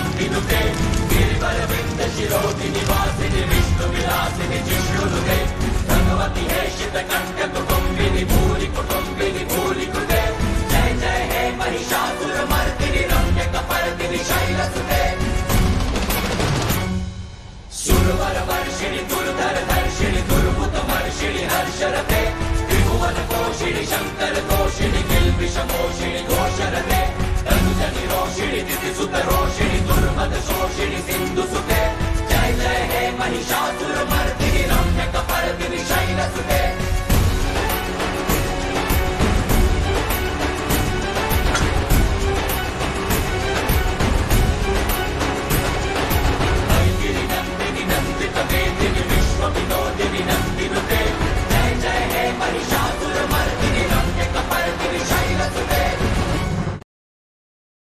नन्दिनुते गिरिवरवृन्द शिरोधिनि वासिनि विष्णुविलासिनि जिष्णुनुते भगवति हेषित कण्ठ कुटुम्बिनि भूरि कुटुम्बिनि भूरि कृते जय जय हे महिषासुरमर्दिनि रम्यकपर्दिनि शैलसुते सुरवरवर्षिणि दुर्धर धर्षिणि दुर्बुधमर्षिणि हर्षरते त्रिभुवन कोशिणि शङ्कर तोषिणि किल्बिषमोषिणि घोषरते तनुजनि रोषिणि दितिसुत रोषिणि दुर्मद शोषिणि सिन्धुसुते जय जय हे महिषासुर